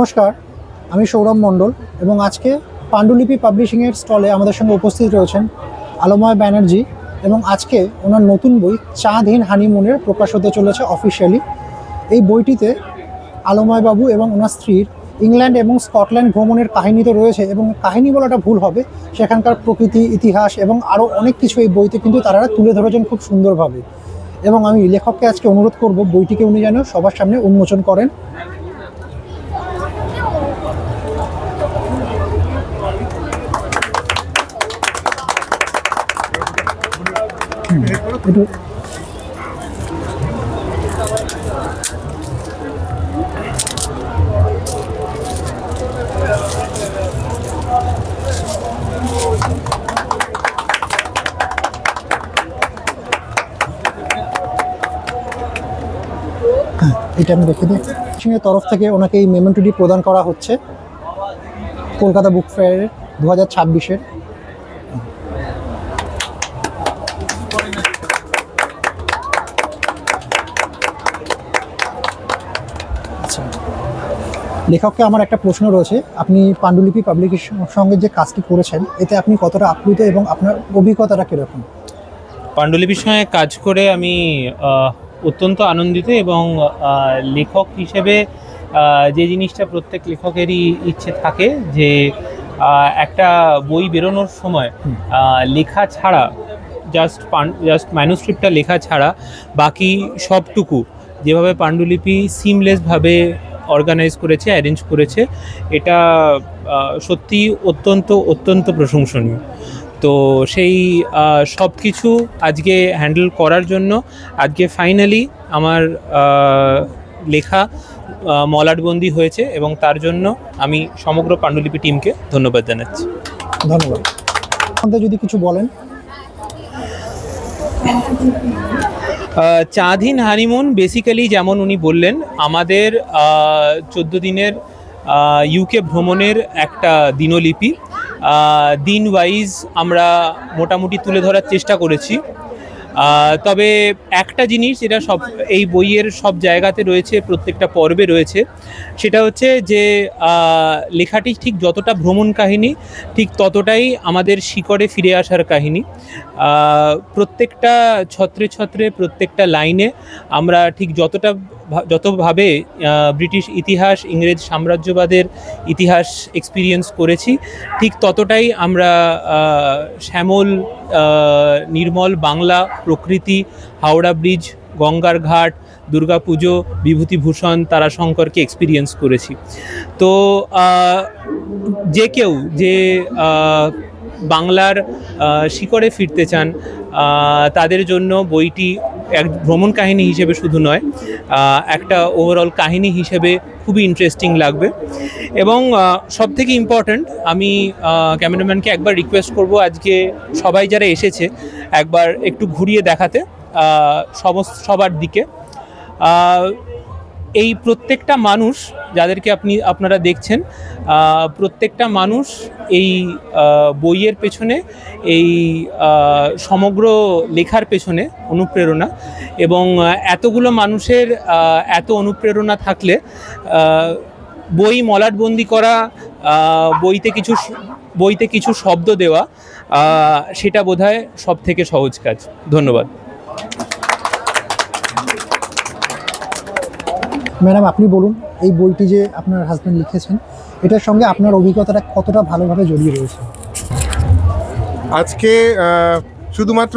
নমস্কার, আমি সৌরভ মণ্ডল এবং আজকে পাণ্ডুলিপি পাবলিশিংয়ের স্টলে আমাদের সঙ্গে উপস্থিত রয়েছেন আলোময় ব্যানার্জি এবং আজকে ওনার নতুন বই চাঁদহীন হানিমুনের প্রকাশ হতে চলেছে অফিসিয়ালি। এই বইটিতে আলোময় বাবু এবং ওনার স্ত্রীর ইংল্যান্ড এবং স্কটল্যান্ড ভ্রমণের কাহিনী তো রয়েছে এবং কাহিনী বলাটা ভুল হবে, সেখানকার প্রকৃতি, ইতিহাস এবং আরও অনেক কিছু এই বইতে কিন্তু তারা তুলে ধরেছেন খুব সুন্দরভাবে। এবং আমি লেখককে আজকে অনুরোধ করব বইটিকে উনি যেন সবার সামনে উন্মোচন করেন। একটু এটা আমি রেখে দিই। সিংহের তরফ থেকে ওনাকে এই মেমেন্টোটি প্রদান করা হচ্ছে কলকাতা বুক ফেয়ারের 2026-এর। আচ্ছা, লেখককে আমার একটা প্রশ্ন রয়েছে, আপনি পাণ্ডুলিপি পাবলিকেশনের সঙ্গে যে কাজটি করেছেন এতে আপনি কতটা আপ্লুত এবং আপনার অভিজ্ঞতাটা কীরকম? পাণ্ডুলিপির সঙ্গে কাজ করে আমি অত্যন্ত আনন্দিত এবং লেখক হিসেবে যে জিনিসটা প্রত্যেক লেখকেরই ইচ্ছে থাকে যে একটা বই বেরোনোর সময় লেখা ছাড়া জাস্ট ম্যানুস্ক্রিপ্টটা লেখা ছাড়া বাকি সবটুকু যেভাবে পাণ্ডুলিপি সিমলেসভাবে অর্গানাইজ করেছে, অ্যারেঞ্জ করেছে, এটা সত্যি অত্যন্ত প্রশংসনীয়। তো সেই সব কিছু আজকে হ্যান্ডেল করার জন্য আজকে ফাইনালি আমার লেখা মলাটবন্দি হয়েছে এবং তার জন্য আমি সমগ্র পাণ্ডুলিপি টিমকে ধন্যবাদ জানাচ্ছি। ধন্যবাদ। আপনাদের যদি কিছু বলেন। চাঁদহীন হানিমুন বেসিক্যালি যেমন উনি বললেন, আমাদের 14 দিনের ইউকে ভ্রমণের একটা দিনলিপি। দিন ওয়াইজ আমরা মোটামুটি তুলে ধরার চেষ্টা করেছি। তবে একটা জিনিস যেটা এই বইয়ের সব জায়গাতে রয়েছে, প্রত্যেকটা পর্বে রয়েছে, সেটা হচ্ছে যে লেখাটি ঠিক যতটা ভ্রমণ কাহিনী ঠিক ততটাই আমাদের শিকড়ে ফিরে আসার কাহিনী। প্রত্যেকটা ছত্রে প্রত্যেকটা লাইনে আমরা ঠিক যতভাবে ব্রিটিশ ইতিহাস, ইংরেজ সাম্রাজ্যবাদের ইতিহাস এক্সপিরিয়েন্স করেছি, ঠিক ততটাই আমরা শ্যামল নির্মল বাংলা, প্রকৃতি, হাওড়া ব্রিজ, গঙ্গার ঘাট, দুর্গাপুজো, বিভূতিভূষণ, তারাশঙ্করকে এক্সপিরিয়েন্স করেছি। তো যে কেউ যে বাংলার শিকড়ে ফিরতে চান তাদের জন্য বইটি এক ভ্রমণ কাহিনী হিসেবে শুধু নয়, একটা ওভারঅল কাহিনী হিসেবে খুবই ইন্টারেস্টিং লাগবে। এবং সবথেকে ইম্পর্ট্যান্ট, আমি ক্যামেরাম্যানকে একবার রিকোয়েস্ট করব আজকে সবাই যারা এসেছে একবার একটু ঘুরিয়ে দেখাতে সবার দিকে। এই প্রত্যেকটা মানুষ যাদেরকে আপনারা দেখছেন, প্রত্যেকটা মানুষ এই বইয়ের পেছনে, এই সমগ্র লেখার পেছনে অনুপ্রেরণা। এবং এতগুলো মানুষের এত অনুপ্রেরণা থাকলে বই মলাটবন্দি করা, বইতে কিছু শব্দ দেওয়া, সেটা বোধহয় সব থেকে সহজ কাজ। ধন্যবাদ। ম্যাডাম, আপনি বলুন, এই বইটি যে আপনার হাজব্যান্ড লিখেছেন এটার সঙ্গে আপনার অভিজ্ঞতাটা কতটা ভালোভাবে জড়িয়ে রয়েছে? আজকে শুধুমাত্র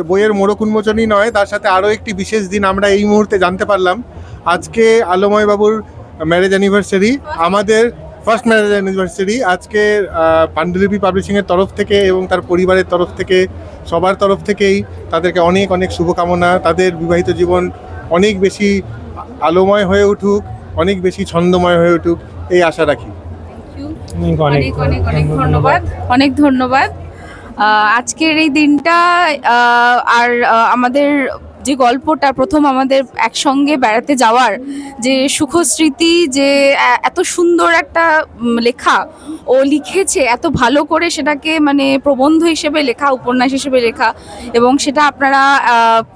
বইয়ের মোড়ক উন্মোচনই নয়, তার সাথে আরও একটি বিশেষ দিন আমরা এই মুহূর্তে জানতে পারলাম। আজকে আলোময় বাবুর ম্যারেজ অ্যানিভার্সারি, আমাদের ফার্স্ট ম্যারেজ অ্যানিভার্সারি। আজকে পাণ্ডুলিপি পাবলিশিংয়ের তরফ থেকে এবং তার পরিবারের তরফ থেকে, সবার তরফ থেকেই তাদেরকে অনেক অনেক শুভকামনা। তাদের বিবাহিত জীবন অনেক বেশি আলোময় হয়ে উঠুক, অনেক বেশি ছন্দময় হয়ে উঠুক, এই আশা রাখি। অনেক ধন্যবাদ। আজকের এই দিনটা আর আমাদের যে গল্পটা প্রথম আমাদের একসঙ্গে বেড়াতে যাওয়ার যে সুখস্মৃতি, যে এত সুন্দর একটা লেখা ও লিখেছে, এত ভালো করে সেটাকে মানে প্রবন্ধ হিসেবে লেখা, উপন্যাস হিসেবে লেখা, এবং সেটা আপনারা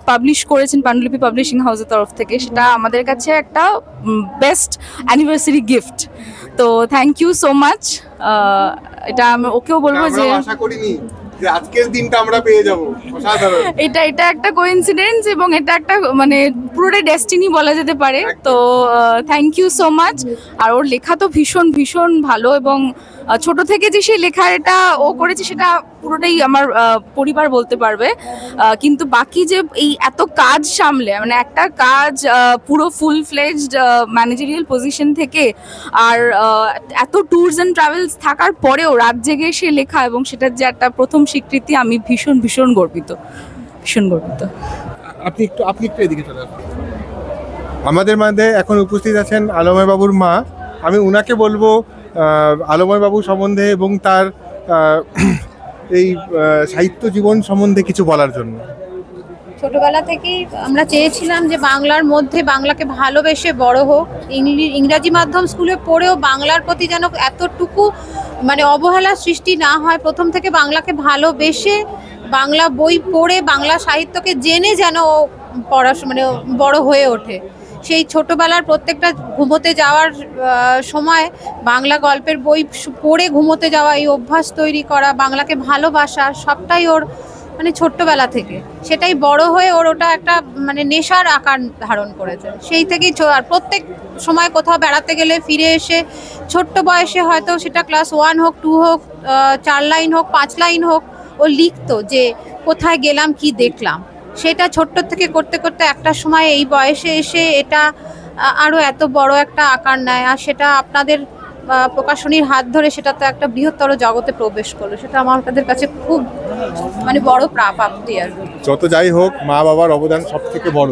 পাবলিশ করেছেন পাণ্ডুলিপি পাবলিশিং হাউসের তরফ থেকে, সেটা আমাদের কাছে একটা বেস্ট অ্যানিভার্সারি গিফট। তো থ্যাংক ইউ সো মাচ। এটা আমি ওকেও বলবো যে আমরা আশা করিনি যে আজকের দিনটা আমরা পেয়ে যাব, অসাধারণ। এটা একটা কোইন্সিডেন্স এবং এটা একটা মানে পুরোটাই ডেস্টিনি বলা যেতে পারে। তো থ্যাংক ইউ সো মাচ। আর ওর লেখা তো ভীষণ ভীষণ ভালো, এবং ছোট থেকে যে সেই লেখা এটা ও করেছে সেটা পুরোটাই আমার পরিবার বলতে পারবে। কিন্তু বাকি যে এই এত কাজ সামলে, মানে একটা কাজ পুরো ফুল ফ্লেজড ম্যানেজারিয়াল পজিশন থেকে, আর এত ট্যুরস অ্যান্ড ট্রাভেলস থাকার পরেও রাত জেগে সে লেখা, এবং সেটার যে একটা প্রথম স্বীকৃতি, আমি ভীষণ ভীষণ গর্বিত, ভীষণ গর্বিত। আপনি একটু এদিকে চলে আসুন। আমাদের মধ্যে এখন উপস্থিত আছেন আলময় বাবুর মা। আমি উনাকে বলবো আলময় বাবু সম্বন্ধে এবং তার এই সাহিত্য জীবন সম্বন্ধে কিছু বলার জন্য। ছোটবেলা থেকেই আমরা চেয়েছিলাম যে বাংলার মধ্যে বাংলাকে ভালোবেসে বড় হোক। ইংরাজি মাধ্যম স্কুলে পড়েও বাংলার প্রতি যেন এতটুকু মানে অবহেলা সৃষ্টি না হয়, প্রথম থেকে বাংলাকে ভালোবেসে বাংলা বই পড়ে বাংলা সাহিত্যকে জেনে যেন পড়াশোনা মানে বড় হয়ে ওঠে। সেই ছোটবেলার প্রত্যেকটা ঘুমোতে যাওয়ার সময় বাংলা গল্পের বই পড়ে ঘুমোতে যাওয়া, এই অভ্যাস তৈরি করা, বাংলাকে ভালোবাসা, সবটাই ওর মানে ছোট্টবেলা থেকে। সেটাই বড় হয়ে ওর ওটা একটা মানে নেশার আকার ধারণ করেছে। সেই থেকেই আর প্রত্যেক সময় কোথাও বেড়াতে গেলে ফিরে এসে ছোট্ট বয়সে হয়তো সেটা ক্লাস 1 হোক, 2 হোক, 4 লাইন হোক, 5 লাইন হোক, ও লিখতো যে কোথায় গেলাম কি দেখলাম। সেটা ছোট্ট থেকে করতে করতে একটা সময় এই বয়সে এসে এটা আরও এত বড় একটা আকার নেয়। আর সেটা আপনাদের প্রকাশনীর হাত ধরে সেটা তো একটা বৃহত্তর জগতে প্রবেশ করলো। সেটা আমাদের কাছে খুব মানে বড় প্রাপ্তি। আর যত যাই হোক, মা বাবার অবদান সব থেকে বড়।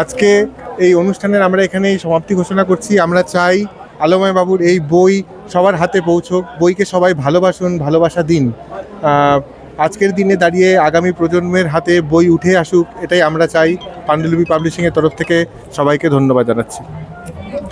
আজকে এই অনুষ্ঠানের আমরা এখানেই সমাপ্তি ঘোষণা করছি। আমরা চাই আলময় বাবুর এই বই সবার হাতে পৌঁছক, বইকে সবাই ভালোবাসুন, ভালোবাসা দিন। আজকের দিনে দাঁড়িয়ে আগামী প্রজন্মের হাতে বই উঠে আসুক, এটাই আমরা চাই। পাণ্ডুলিপি পাবলিশিংয়ের তরফ থেকে সবাইকে ধন্যবাদ জানাচ্ছি।